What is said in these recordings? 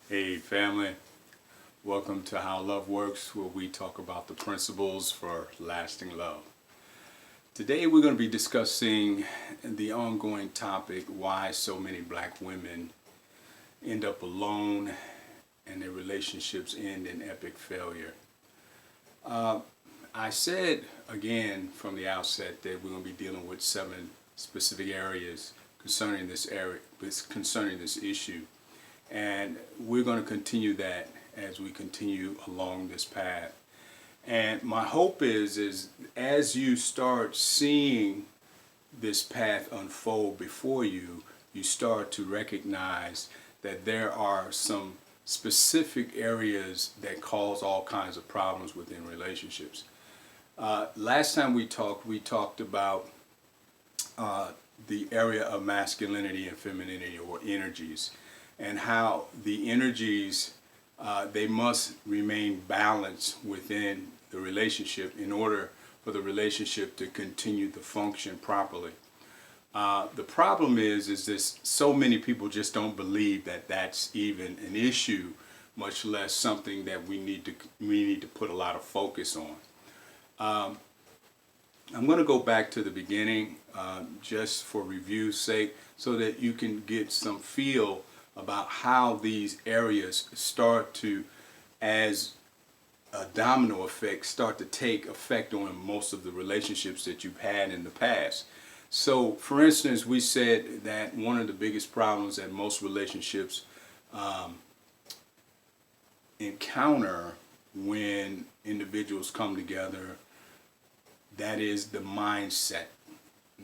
Hey family, welcome to How Love Works, where we talk about the principles for lasting love. Today we're going to be discussing the ongoing topic, why so many black women end up alone and their relationships end in epic failure. I said again from the outset that we're going to be dealing with 7 specific areas concerning this issue. And we're going to continue that as we continue along this path. And my hope is as you start seeing this path unfold before you, you start to recognize that there are some specific areas that cause all kinds of problems within relationships. Last time we talked about the area of masculinity and femininity, or energies, and how the energies they must remain balanced within the relationship in order for the relationship to continue to function properly. The problem is this: so many people just don't believe that that's even an issue, much less something that we need to put a lot of focus on. I'm going to go back to the beginning just for review's sake, so that you can get some feel about how these areas start to, as a domino effect, start to take effect on most of the relationships that you've had in the past. So, for instance, we said that one of the biggest problems that most relationships encounter when individuals come together, that is the mindset.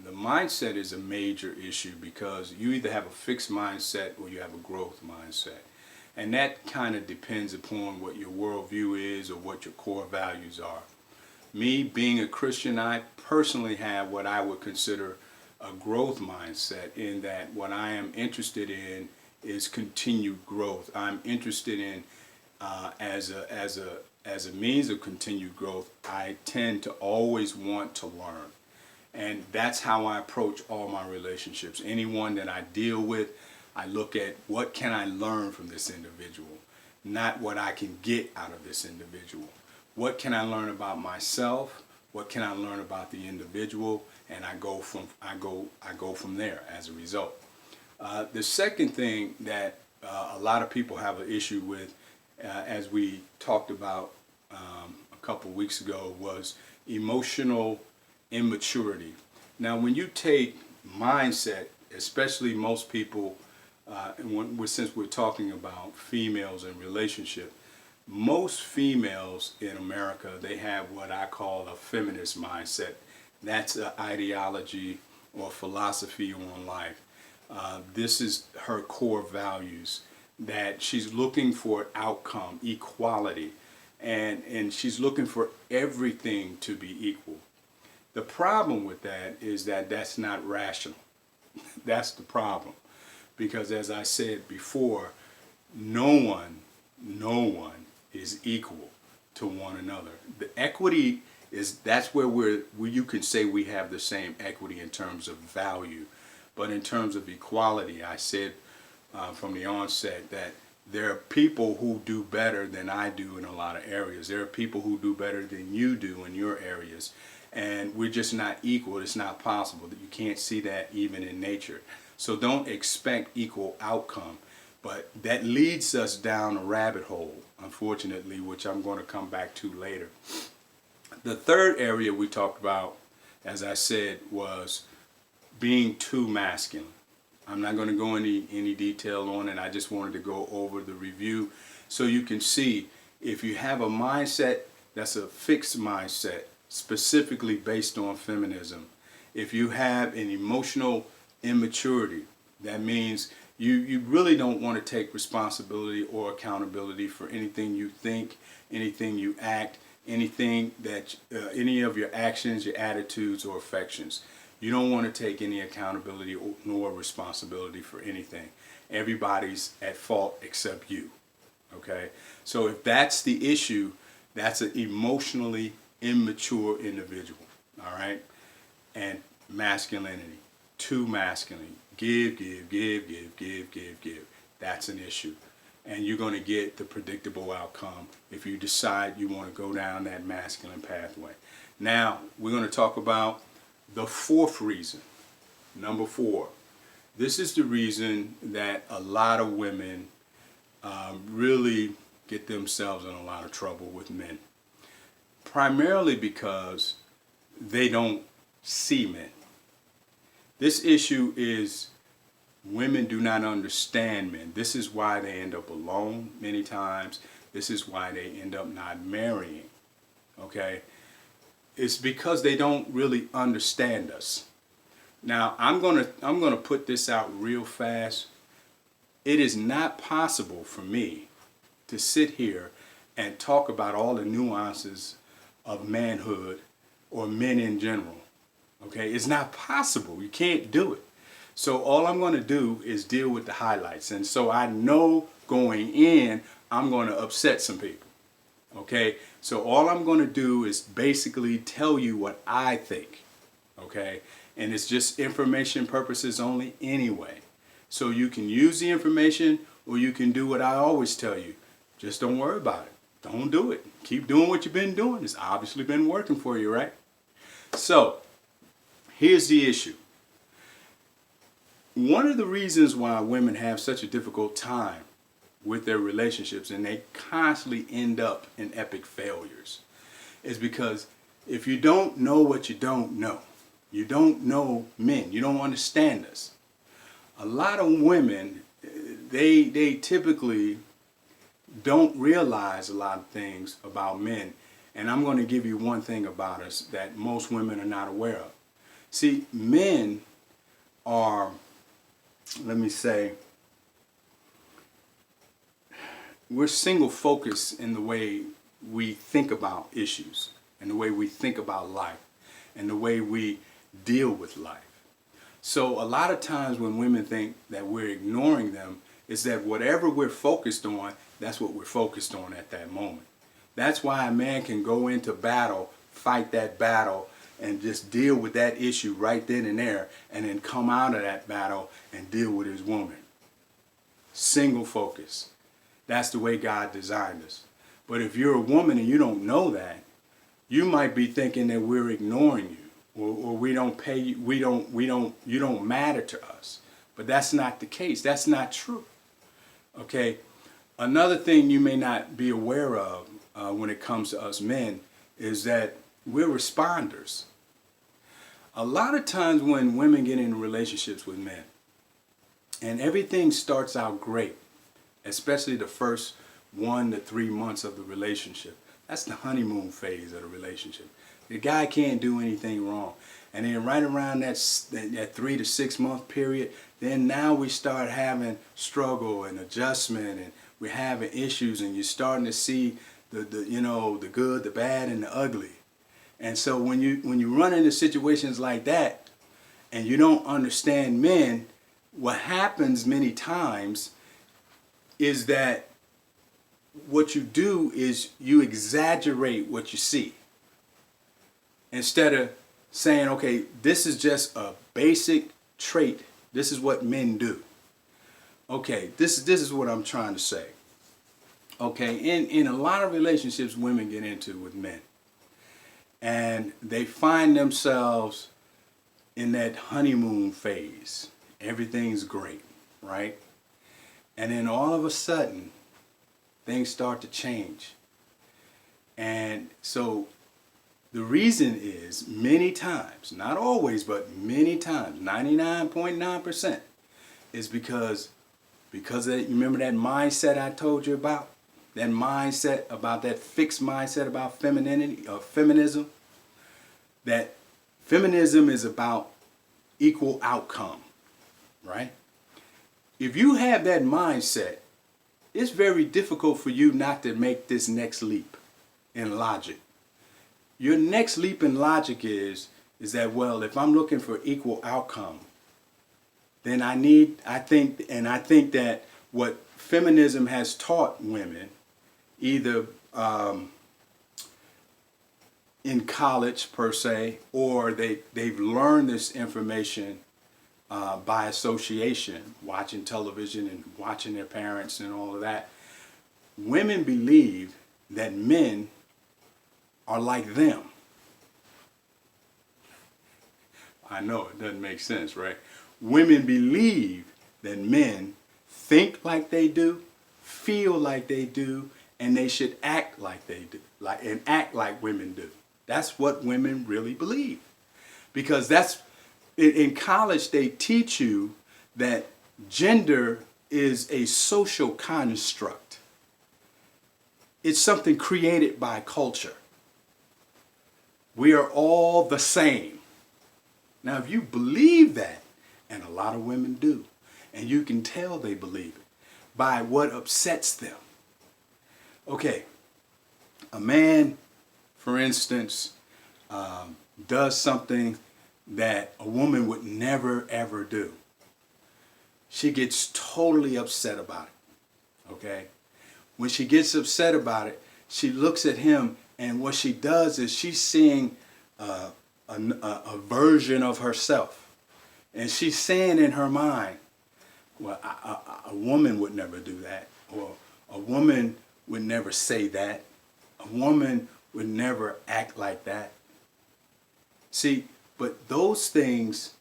The mindset is a major issue because you either have a fixed mindset or you have a growth mindset. And that kind of depends upon what your worldview is or what your core values are. Me, being a Christian, I personally have what I would consider a growth mindset, in that what I am interested in is continued growth. I'm interested in, as a means of continued growth, I tend to always want to learn. And that's how I approach all my relationships. Anyone that I deal with, I look at what can I learn from this individual, not what I can get out of this individual. What can I learn about myself? What can I learn about the individual? And I go from there as a result. The second thing that a lot of people have an issue with, as we talked about a couple weeks ago, was emotional immaturity. Now, when you take mindset, especially most people, since we're talking about females and relationship, most females in America, they have what I call a feminist mindset. That's an ideology or philosophy on life. This is her core values, that she's looking for outcome, equality, and she's looking for everything to be equal. The problem with that is that that's not rational. That's the problem. Because as I said before, no one is equal to one another. The equity that's where you can say we have the same equity in terms of value. But in terms of equality, I said from the onset that there are people who do better than I do in a lot of areas. There are people who do better than you do in your areas. And we're just not equal. It's not possible. That you can't see that even in nature. So don't expect equal outcome. But that leads us down a rabbit hole, unfortunately, which I'm going to come back to later. The third area we talked about, as I said, was being too masculine. I'm not going to go into any detail on it. I just wanted to go over the review so you can see, if you have a mindset that's a fixed mindset, specifically based on feminism. If you have an emotional immaturity, that means you really don't want to take responsibility or accountability for anything you think, anything you act, anything that any of your actions, your attitudes, or affections. You don't want to take any accountability nor responsibility for anything. Everybody's at fault except you. Okay? So if that's the issue, that's an emotionally immature individual. All right? And masculinity, too masculine. Give. That's an issue. and you're going to get the predictable outcome if you decide you want to go down that masculine pathway. Now, we're going to talk about the fourth reason. Number 4. This is the reason that a lot of women really get themselves in a lot of trouble with men. Primarily because they don't see men. This issue is women do not understand men. This is why they end up alone many times. This is why they end up not marrying. Okay? It's because they don't really understand us. Now, I'm gonna put this out real fast. It is not possible for me to sit here and talk about all the nuances of manhood or men in general. Okay? It's not possible. You can't do it. So all I'm going to do is deal with the highlights. And so I know going in, I'm going to upset some people. Okay? So all I'm going to do is basically tell you what I think. Okay? And it's just information purposes only anyway. So you can use the information, or you can do what I always tell you. Just don't worry about it. Don't do it. Keep doing what you've been doing. It's obviously been working for you, right? So here's the issue. One of the reasons why women have such a difficult time with their relationships, and they constantly end up in epic failures, is because if you don't know what you don't know, you don't know men, you don't understand us. A lot of women, they typically don't realize a lot of things about men. And I'm going to give you one thing about us that most women are not aware of. See, men are, let me say, we're single focused in the way we think about issues, and the way we think about life, and the way we deal with life. So a lot of times when women think that we're ignoring them, is that whatever we're focused on, that's what we're focused on at that moment. That's why a man can go into battle, fight that battle, and just deal with that issue right then and there, and then come out of that battle and deal with his woman. Single focus. That's the way God designed us. But if you're a woman and you don't know that, you might be thinking that we're ignoring you, or we don't pay you, you don't matter to us. But that's not the case. That's not true. Okay? Another thing you may not be aware of when it comes to us men is that we're responders. A lot of times when women get in relationships with men, and everything starts out great, especially the first 1 to 3 months of the relationship. That's the honeymoon phase of the relationship. The guy can't do anything wrong. And then right around that 3 to 6 month period, then now we start having struggle and adjustment, and we're having issues, and you're starting to see the good, the bad, and the ugly. And so when you run into situations like that and you don't understand men, what happens many times is that what you do is you exaggerate what you see. Instead of saying, okay, this is just a basic trait. This is what men do. Okay, this is what I'm trying to say. Okay, in a lot of relationships women get into with men, and they find themselves in that honeymoon phase. Everything's great, right? And then all of a sudden, things start to change. And so the reason is many times, not always, but many times, 99.9%, is because of that, you remember that mindset I told you about? That mindset about that fixed mindset about femininity or feminism? That feminism is about equal outcome, right? If you have that mindset, it's very difficult for you not to make this next leap in logic. Your next leap in logic is that, well, if I'm looking for equal outcome, then I think that what feminism has taught women, either in college per se, or they've learned this information by association, watching television and watching their parents and all of that. Women believe that men are like them. I know it doesn't make sense, right? Women believe that men think like they do, feel like they do, and they should act like they do, and act like women do. That's what women really believe. Because that's, in college they teach you that gender is a social construct. It's something created by culture. We are all the same. Now, if you believe that, and a lot of women do, and you can tell they believe it by what upsets them. Okay, a man, for instance, does something that a woman would never ever do. She gets totally upset about it, okay? When she gets upset about it, she looks at him, and what she does is she's seeing a version of herself. And she's saying in her mind, well, a woman would never do that. Or a woman would never say that. A woman would never act like that. See, but those things,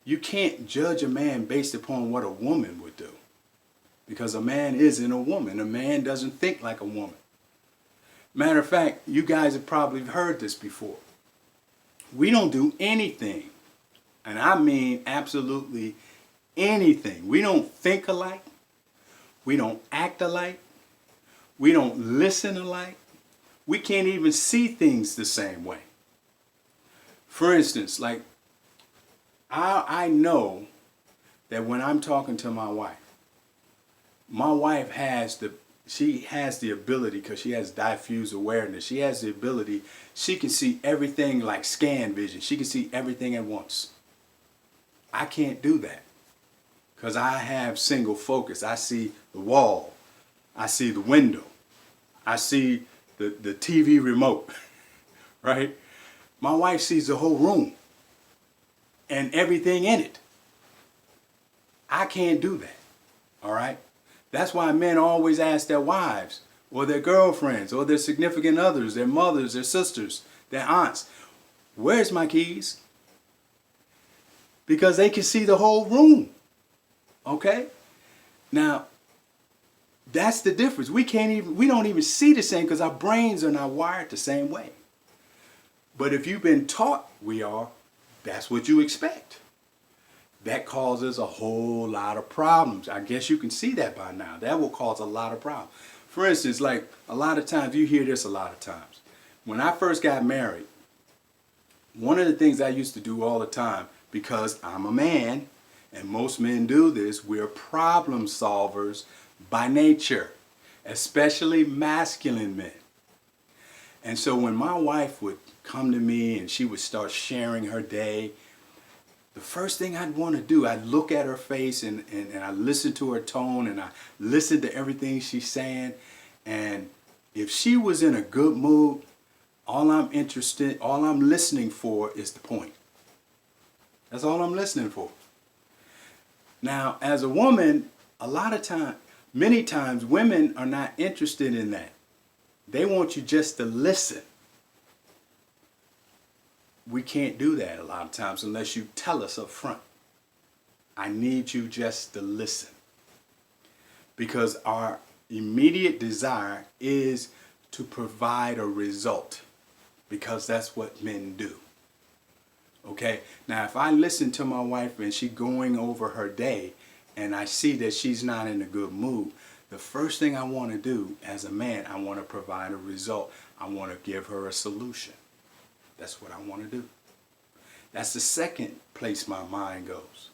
you can't judge a man based upon what a woman would do. Because a man isn't a woman. A man doesn't think like a woman. Matter of fact, you guys have probably heard this before. We don't do anything, and I mean absolutely anything. We don't think alike. We don't act alike. We don't listen alike. We can't even see things the same way. For instance, like I know that when I'm talking to my wife has the ability, because she has diffuse awareness, she has the ability, she can see everything like scan vision. She can see everything at once. I can't do that because I have single focus. I see the wall. I see the window. I see the TV remote, right? My wife sees the whole room and everything in it. I can't do that, all right? That's why men always ask their wives or their girlfriends or their significant others, their mothers, their sisters, their aunts, where's my keys? Because they can see the whole room, okay? Now, that's the difference. We don't even see the same because our brains are not wired the same way. But if you've been taught we are, that's what you expect. That causes a whole lot of problems. I guess you can see that by now. That will cause a lot of problems. For instance, like a lot of times, you hear this a lot of times. When I first got married, one of the things I used to do all the time, because I'm a man, and most men do this, we're problem solvers by nature, especially masculine men. And so when my wife would come to me and she would start sharing her day, the first thing I'd want to do, I'd look at her face and I listen to her tone and I listen to everything she's saying. And if she was in a good mood, all I'm listening for is the point. That's all I'm listening for. Now, as a woman, many times women are not interested in that. They want you just to listen. We can't do that a lot of times unless you tell us up front. I need you just to listen. Because our immediate desire is to provide a result. Because that's what men do. Okay? Now, if I listen to my wife and she's going over her day and I see that she's not in a good mood, the first thing I want to do as a man, I want to provide a result. I want to give her a solution. That's what I want to do. That's the second place my mind goes.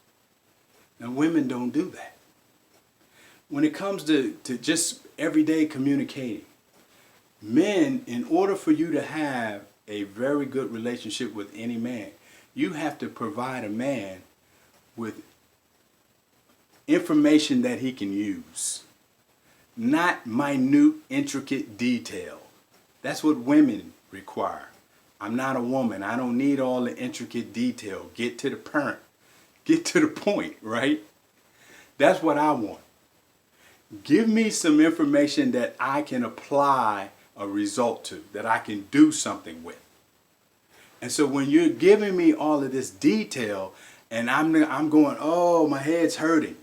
Now, women don't do that. When it comes to just everyday communicating, men, in order for you to have a very good relationship with any man, you have to provide a man with information that he can use. Not minute, intricate detail. That's what women require. I'm not a woman. I don't need all the intricate detail. Get to the point. Get to the point, right? That's what I want. Give me some information that I can apply a result to, that I can do something with. And so when you're giving me all of this detail and I'm going, oh, my head's hurting,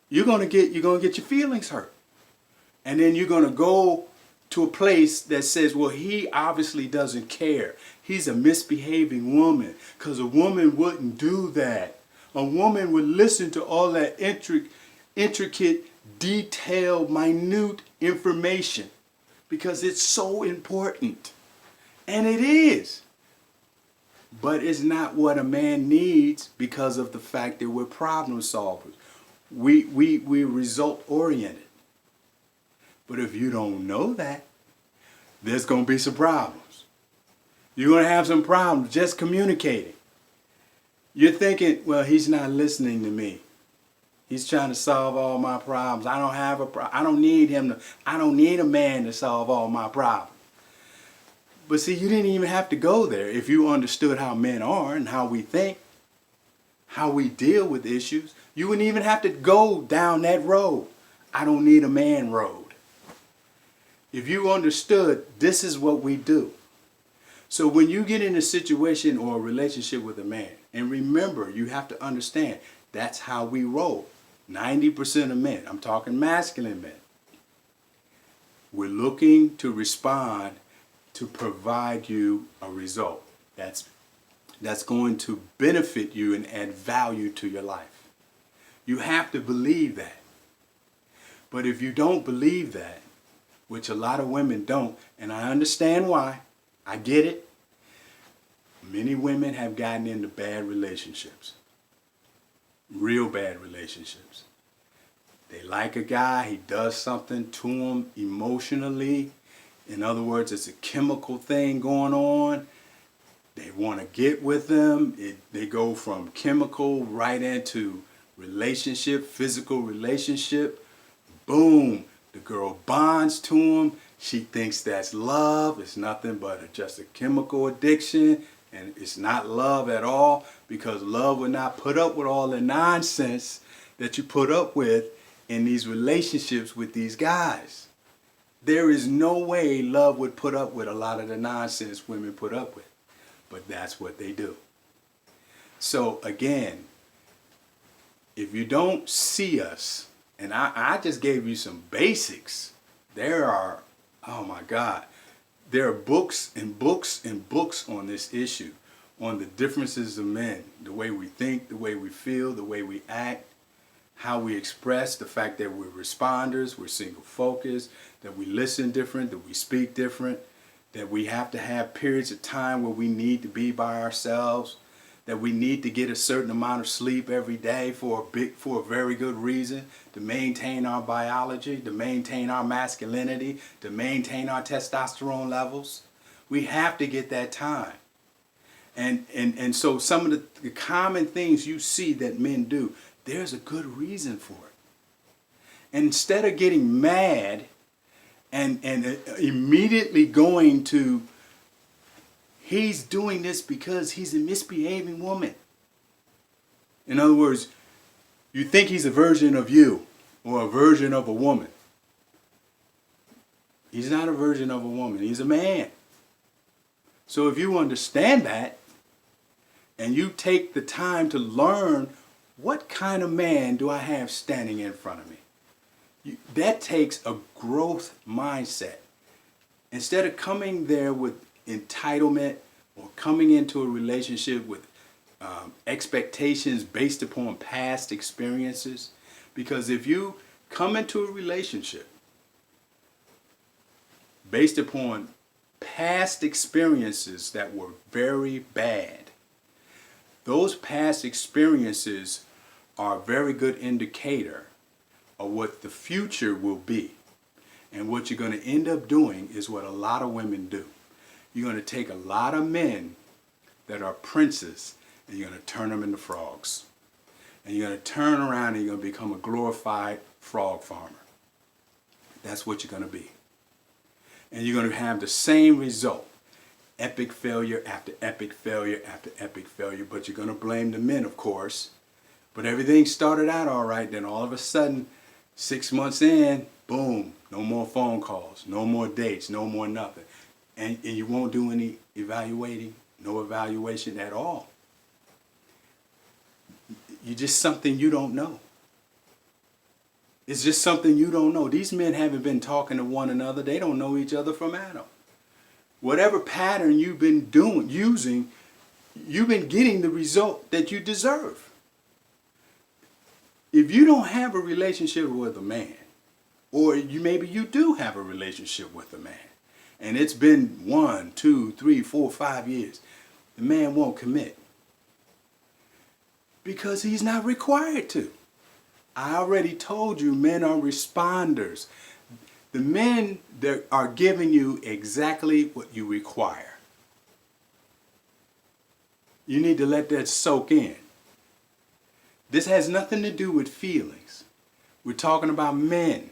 you're gonna get your feelings hurt. And then you're gonna go to a place that says, well, he obviously doesn't care. He's a misbehaving woman, because a woman wouldn't do that. A woman would listen to all that intricate, detailed, minute information because it's so important. And it is. But it's not what a man needs because of the fact that we're problem solvers. We're result oriented. But if you don't know that, there's going to be some problems. You're going to have some problems just communicating. You're thinking, well, he's not listening to me. He's trying to solve all my problems. I don't have a problem. I don't need him to. I don't need a man to solve all my problems. But see, you didn't even have to go there if you understood how men are and how we think, how we deal with issues. You wouldn't even have to go down that road. I don't need a man road. If you understood, this is what we do. So when you get in a situation or a relationship with a man, and remember, you have to understand, that's how we roll. 90% of men, I'm talking masculine men, we're looking to respond to provide you a result that's going to benefit you and add value to your life. You have to believe that. But if you don't believe that, which a lot of women don't, and I understand why, I get it, many women have gotten into bad relationships. Real bad relationships. They like a guy, he does something to them emotionally. In other words, it's a chemical thing going on. They want to get with them. They go from chemical right into relationship, physical relationship. Boom, the girl bonds to him. She thinks that's love. It's nothing but just a chemical addiction. And it's not love at all, because love would not put up with all the nonsense that you put up with in these relationships with these guys. There is no way love would put up with a lot of the nonsense women put up with. But that's what they do. So again, if you don't see us, and I just gave you some basics. There are, oh my God, there are books and books and books on this issue, on the differences of men, the way we think, the way we feel, the way we act, how we express, the fact that we're responders, we're single focused, that we listen different, that we speak different, that we have to have periods of time where we need to be by ourselves, that we need to get a certain amount of sleep every day for a very good reason, to maintain our biology, to maintain our masculinity, to maintain our testosterone levels. We have to get that time. And so some of the common things you see that men do, there's a good reason for it. And instead of getting mad and immediately going to, he's doing this because he's a misbehaving woman. In other words, you think he's a version of you or a version of a woman. He's not a version of a woman. He's a man. So if you understand that and you take the time to learn, what kind of man do I have standing in front of me? That takes a growth mindset. Instead of coming there with entitlement or coming into a relationship with expectations based upon past experiences, because if you come into a relationship based upon past experiences that were very bad, those past experiences are a very good indicator of what the future will be. And what you're going to end up doing is what a lot of women do. You're going to take a lot of men that are princes and you're going to turn them into frogs. And you're going to turn around and you're going to become a glorified frog farmer. That's what you're going to be. And you're going to have the same result. Epic failure after epic failure after epic failure. But you're going to blame the men, of course, But everything started out all right. Then all of a sudden, 6 months in, boom, no more phone calls, no more dates, no more nothing. And you won't do any evaluating, no evaluation at all. You're just something you don't know. It's just something you don't know. These men haven't been talking to one another. They don't know each other from Adam. Whatever pattern you've been using, you've been getting the result that you deserve. If you don't have a relationship with a man, or maybe you do have a relationship with a man, and it's been 1, 2, 3, 4, 5 years, the man won't commit because he's not required to. I already told you, men are responders. The men that are giving you exactly what you require. You need to let that soak in. This has nothing to do with feelings. We're talking about men.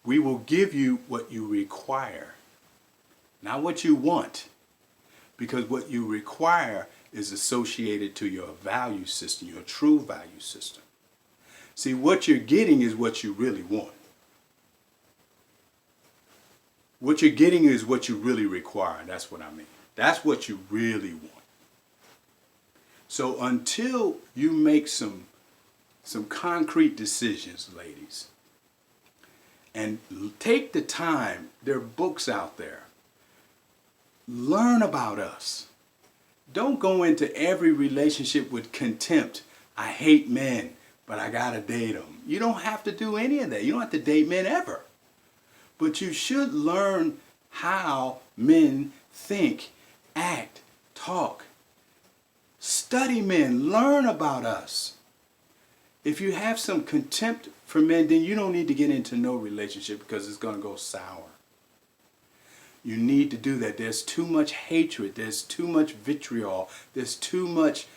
We will give you what you require, not what you want, because what you require is associated to your value system, your true value system. See, what you're getting is what you really want. What you're getting is what you really require. That's what I mean. That's what you really want. So until you make some concrete decisions, ladies, and take the time, there are books out there. Learn about us. Don't go into every relationship with contempt. I hate men, but I gotta date them. You don't have to do any of that. You don't have to date men ever. But you should learn how men think, act, talk. Study men. Learn about us. If you have some contempt for men, then you don't need to get into no relationship because it's going to go sour. You need to do that. There's too much hatred. There's too much vitriol. There's too much,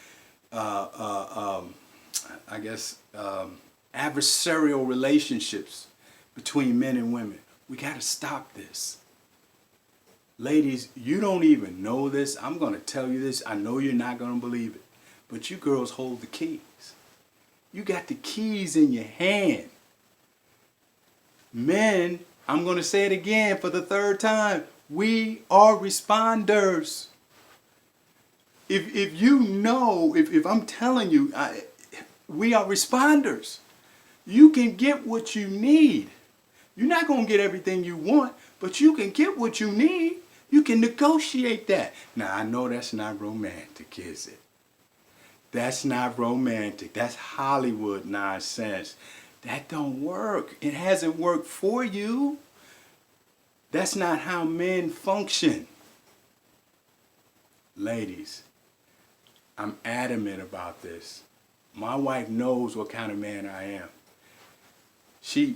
adversarial relationships between men and women. We got to stop this. Ladies, you don't even know this. I'm going to tell you this. I know you're not going to believe it. But you girls hold the keys. You got the keys in your hand. Men, I'm going to say it again for the third time. We are responders. If you know, if I'm telling you, we are responders. You can get what you need. You're not going to get everything you want, but you can get what you need. You can negotiate that. Now, I know that's not romantic, is it? That's not romantic. That's Hollywood nonsense. That don't work. It hasn't worked for you. That's not how men function. Ladies, I'm adamant about this. My wife knows what kind of man I am. She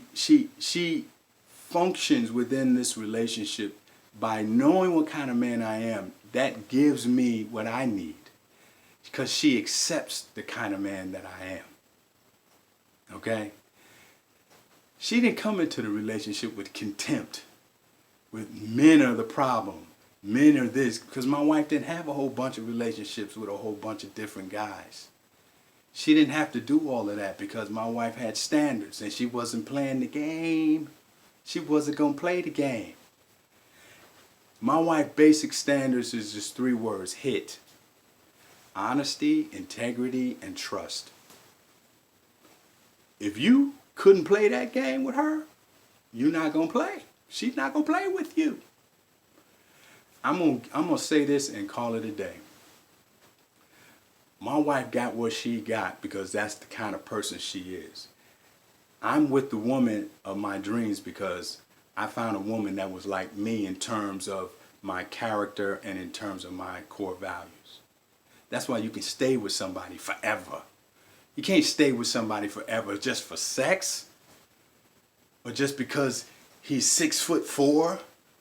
functions within this relationship by knowing what kind of man I am. That gives me what I need because she accepts the kind of man that I am. Okay? She didn't come into the relationship with contempt, with men are the problem, men are this, because my wife didn't have a whole bunch of relationships with a whole bunch of different guys. She didn't have to do all of that because my wife had standards and she wasn't playing the game. She wasn't going to play the game. My wife's basic standards is just 3 words, HIT. Honesty, integrity, and trust. If you couldn't play that game with her, you're not going to play. She's not going to play with you. I'm gonna say this and call it a day. My wife got what she got because that's the kind of person she is. I'm with the woman of my dreams because I found a woman that was like me in terms of my character and in terms of my core values. That's why you can stay with somebody forever. You can't stay with somebody forever just for sex, or just because he's 6'4", or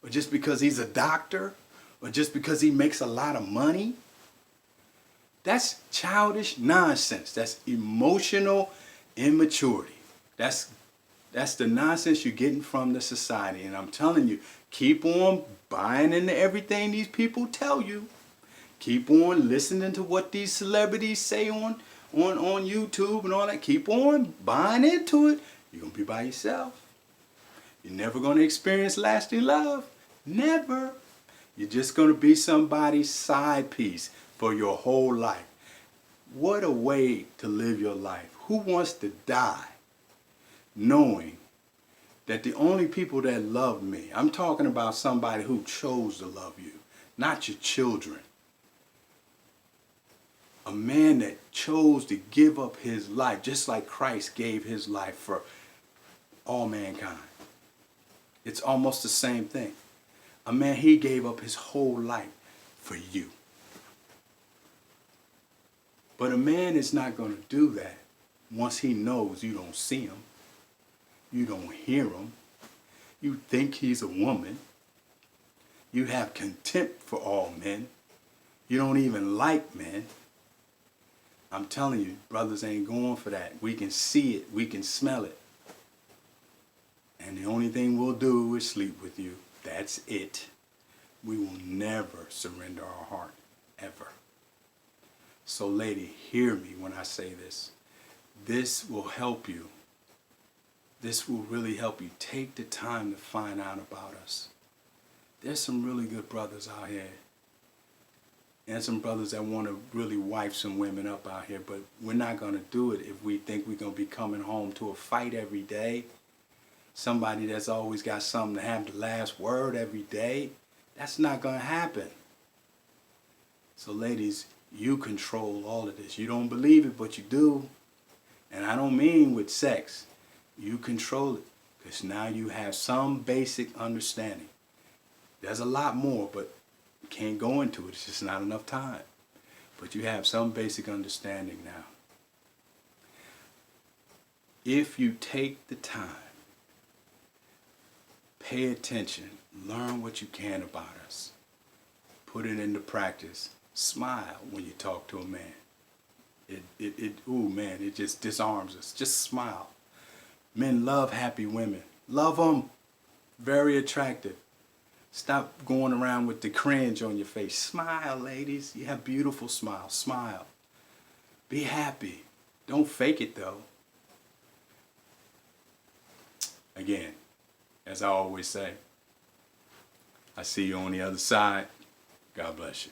just because he's a doctor, or just because he makes a lot of money. That's childish nonsense. That's emotional immaturity. That's the nonsense you're getting from the society. And I'm telling you, keep on buying into everything these people tell you. Keep on listening to what these celebrities say on on YouTube and all that. Keep on buying into it. You're going to be by yourself. You're never going to experience lasting love. Never. You're just going to be somebody's side piece for your whole life. What a way to live your life. Who wants to die knowing that the only people that love me, I'm talking about somebody who chose to love you, not your children. A man that chose to give up his life, just like Christ gave his life for all mankind. It's almost the same thing. A man, he gave up his whole life for you. But a man is not going to do that once he knows you don't see him. You don't hear him. You think he's a woman. You have contempt for all men. You don't even like men. I'm telling you, brothers ain't going for that. We can see it. We can smell it. And the only thing we'll do is sleep with you. That's it. We will never surrender our heart, ever. So lady, hear me when I say this. This will help you. This will really help you. Take the time to find out about us. There's some really good brothers out here. And some brothers that want to really wife some women up out here. But we're not going to do it if we think we're going to be coming home to a fight every day. Somebody that's always got something to have the last word every day. That's not going to happen. So ladies, you control all of this. You don't believe it, but you do. And I don't mean with sex. You control it. Because now you have some basic understanding. There's a lot more, but you can't go into it. It's just not enough time. But you have some basic understanding now. If you take the time, pay attention, learn what you can about us, put it into practice, smile when you talk to a man. It just disarms us. Just smile. Men love happy women. Love them. Very attractive. Stop going around with the cringe on your face. Smile, ladies. You have beautiful smiles. Smile. Be happy. Don't fake it, though. Again, as I always say, I see you on the other side. God bless you.